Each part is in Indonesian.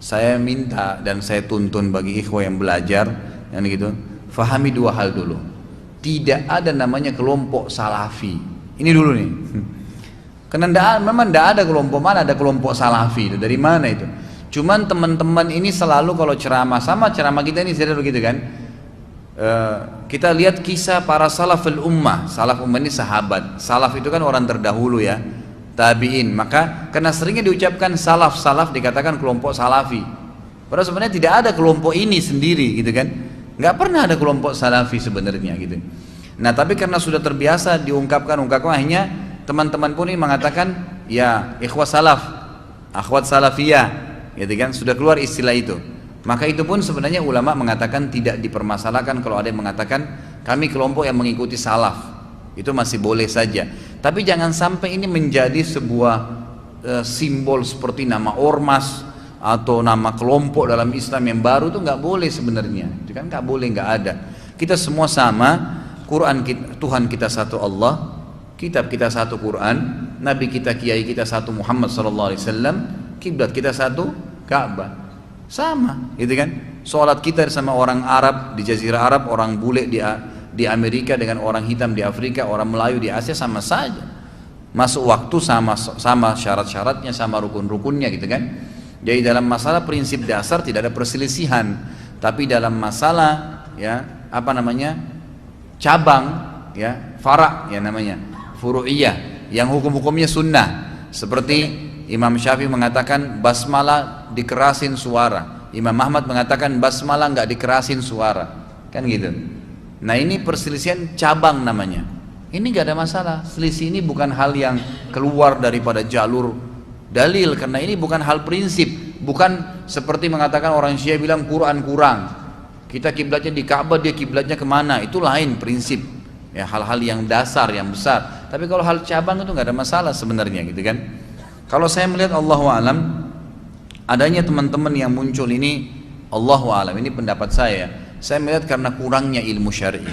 saya minta dan saya tuntun bagi ikhwah yang belajar, yang gitu, fahami dua hal dulu. Tidak ada namanya kelompok salafi. Ini dulu nih. Karena memang tidak ada kelompok, mana ada kelompok salafi itu, dari mana itu? Cuman teman-teman ini selalu kalau ceramah, sama ceramah kita ini sudah begitu kan? Kita lihat kisah para salaful ummah. Salaf ummah ini sahabat. Salaf itu kan orang terdahulu ya, tabi'in. Maka karena seringnya diucapkan salaf dikatakan kelompok salafi. Padahal sebenarnya tidak ada kelompok ini sendiri gitu kan. Nggak pernah ada kelompok salafi sebenarnya gitu. Nah tapi karena sudah terbiasa diungkapkan akhirnya teman-teman pun ini mengatakan ya ikhwah salaf, akhwat salafiyah gitu kan, sudah keluar istilah itu. Maka itu pun sebenarnya ulama mengatakan tidak dipermasalahkan kalau ada yang mengatakan kami kelompok yang mengikuti salaf, itu masih boleh saja. Tapi jangan sampai ini menjadi sebuah simbol seperti nama ormas atau nama kelompok dalam Islam yang baru, itu nggak boleh sebenarnya. Itu kan nggak boleh, nggak ada. Kita semua sama, Quran kita, Tuhan kita satu Allah, kitab kita satu Quran, Nabi kita, kiai kita satu Muhammad sallallahu alaihi wasallam, kiblat kita satu Ka'bah. Sama, gitu kan? Sholat kita sama orang Arab di Jazirah Arab, orang bule di Amerika dengan orang hitam di Afrika, orang Melayu di Asia sama saja. Masuk waktu sama syarat-syaratnya, sama rukun-rukunnya gitu kan? Jadi dalam masalah prinsip dasar tidak ada perselisihan, tapi dalam masalah ya apa namanya cabang ya fara ya namanya furu'iyah yang hukum-hukumnya sunnah, seperti Imam Syafi'i mengatakan basmalah dikerasin suara, Imam Ahmad mengatakan basmalah nggak dikerasin suara, kan gitu. Nah ini perselisihan cabang namanya. Ini nggak ada masalah. Selisih ini bukan hal yang keluar daripada jalur dalil, karena ini bukan hal prinsip. Bukan seperti mengatakan orang Syiah bilang Quran kurang, kita kiblatnya di Ka'bah, dia kiblatnya kemana, itu lain prinsip. Ya hal-hal yang dasar, yang besar. Tapi kalau hal cabang itu nggak ada masalah sebenarnya, gitu kan? Kalau saya melihat Allahu a'lam, adanya teman-teman yang muncul ini, Allahu a'lam, ini pendapat saya melihat karena kurangnya ilmu syar'i,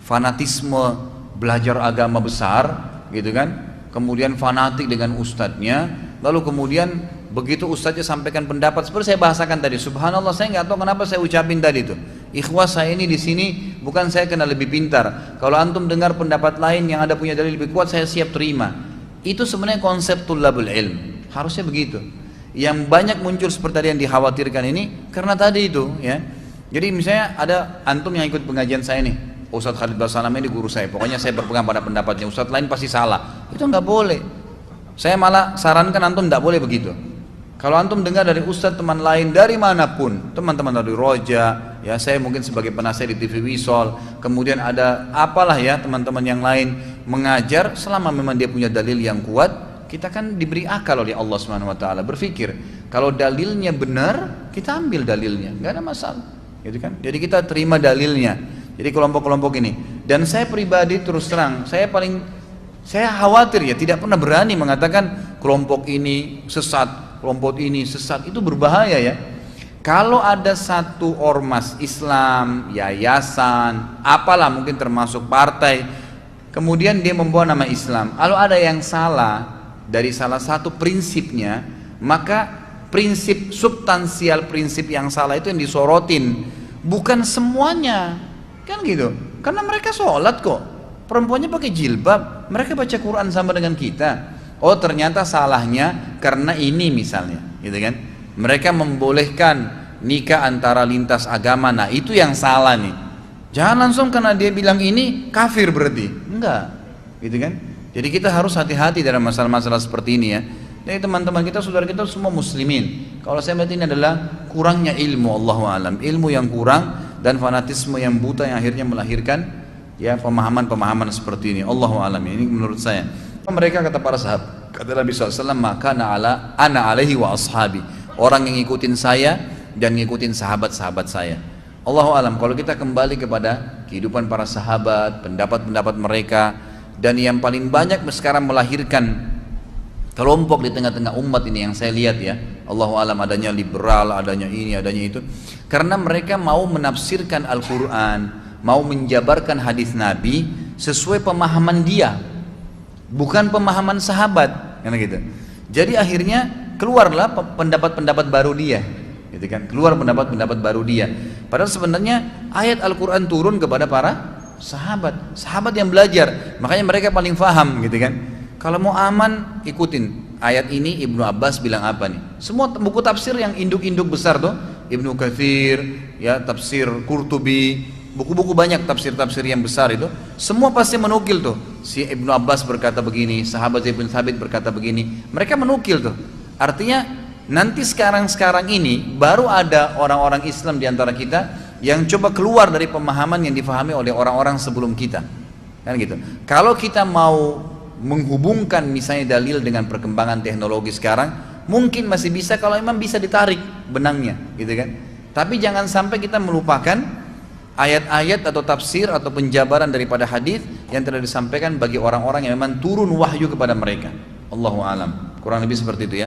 fanatisme belajar agama besar, gitu kan? Kemudian fanatik dengan ustadznya, lalu kemudian begitu ustadznya sampaikan pendapat seperti saya bahasakan tadi, subhanallah saya nggak tahu kenapa saya ucapin tadi itu. Ikhwah saya ini di sini bukan saya kena lebih pintar. Kalau antum dengar pendapat lain yang ada punya dalil lebih kuat, saya siap terima. Itu sebenarnya konsep tulabul ilm, harusnya begitu. Yang banyak muncul seperti tadi yang dikhawatirkan ini karena tadi itu ya. Jadi misalnya ada antum yang ikut pengajian saya nih, Ustadz Khalid Basalam ini guru saya, pokoknya saya berpegang pada pendapatnya, Ustadz lain pasti salah. Itu nggak boleh. Saya malah sarankan antum nggak boleh begitu. Kalau antum dengar dari ustadz teman lain dari manapun, teman-teman dari Roja, ya saya mungkin sebagai penasihat di TV Wisol, kemudian ada apalah ya teman-teman yang lain mengajar, selama memang dia punya dalil yang kuat, kita kan diberi akal oleh Allah Subhanahu Wa Taala berpikir. Kalau dalilnya benar, kita ambil dalilnya, nggak ada masalah, gitu kan? Jadi kita terima dalilnya. Jadi kelompok-kelompok ini. Dan saya pribadi terus terang, saya khawatir ya, tidak pernah berani mengatakan kelompok ini sesat. Kelompok ini sesat, itu berbahaya ya. Kalau ada satu ormas Islam, yayasan, apalah mungkin termasuk partai, kemudian dia membawa nama Islam, lalu ada yang salah dari salah satu prinsipnya, maka prinsip substansial, prinsip yang salah itu yang disorotin, bukan semuanya, kan gitu. Karena mereka sholat kok, perempuannya pakai jilbab, mereka baca Quran sama dengan kita. Oh ternyata salahnya karena ini misalnya, gitu kan? Mereka membolehkan nikah antara lintas agama, nah itu yang salah nih. Jangan langsung karena dia bilang ini kafir berarti, enggak, gitu kan? Jadi kita harus hati-hati dalam masalah-masalah seperti ini ya. Jadi teman-teman kita, saudara kita semua muslimin. Kalau saya melihat ini adalah kurangnya ilmu, Allahu a'lam, ilmu yang kurang dan fanatisme yang buta yang akhirnya melahirkan ya pemahaman-pemahaman seperti ini. Allahu a'lam, ini menurut saya. Mereka kata para sahabat, kata Nabi SAW, maka ana alaihi wa ashabi, orang yang ngikutin saya dan ngikutin sahabat-sahabat saya. Allahu alam, kalau kita kembali kepada kehidupan para sahabat, pendapat-pendapat mereka, dan yang paling banyak sekarang melahirkan kelompok di tengah-tengah umat ini yang saya lihat ya, Allahu alam, adanya liberal, adanya ini, adanya itu, karena mereka mau menafsirkan Al-Quran, mau menjabarkan hadis Nabi sesuai pemahaman dia, bukan pemahaman sahabat, kan gitu. Jadi akhirnya keluarlah pendapat-pendapat baru dia. gitu kan? Keluar pendapat-pendapat baru dia. Padahal sebenarnya ayat Al-Quran turun kepada para sahabat yang belajar, makanya mereka paling faham, gitu kan? Kalau mau aman, ikutin ayat ini. Ibnu Abbas bilang apa nih? Semua buku tafsir yang induk-induk besar tuh, Ibnu Katsir, ya tafsir Qurtubi, buku-buku banyak tafsir-tafsir yang besar itu, semua pasti menukil tuh. Si Ibnu Abbas berkata begini, sahabat Zaid bin Thabit berkata begini, mereka menukil tuh. Artinya nanti sekarang ini baru ada orang-orang Islam di antara kita yang coba keluar dari pemahaman yang difahami oleh orang-orang sebelum kita, kan gitu. Kalau kita mau menghubungkan misalnya dalil dengan perkembangan teknologi sekarang, mungkin masih bisa kalau memang bisa ditarik benangnya, gitu kan. Tapi jangan sampai kita melupakan ayat-ayat atau tafsir atau penjabaran daripada hadis yang telah disampaikan bagi orang-orang yang memang turun wahyu kepada mereka. Allahu alam. Kurang lebih seperti itu ya.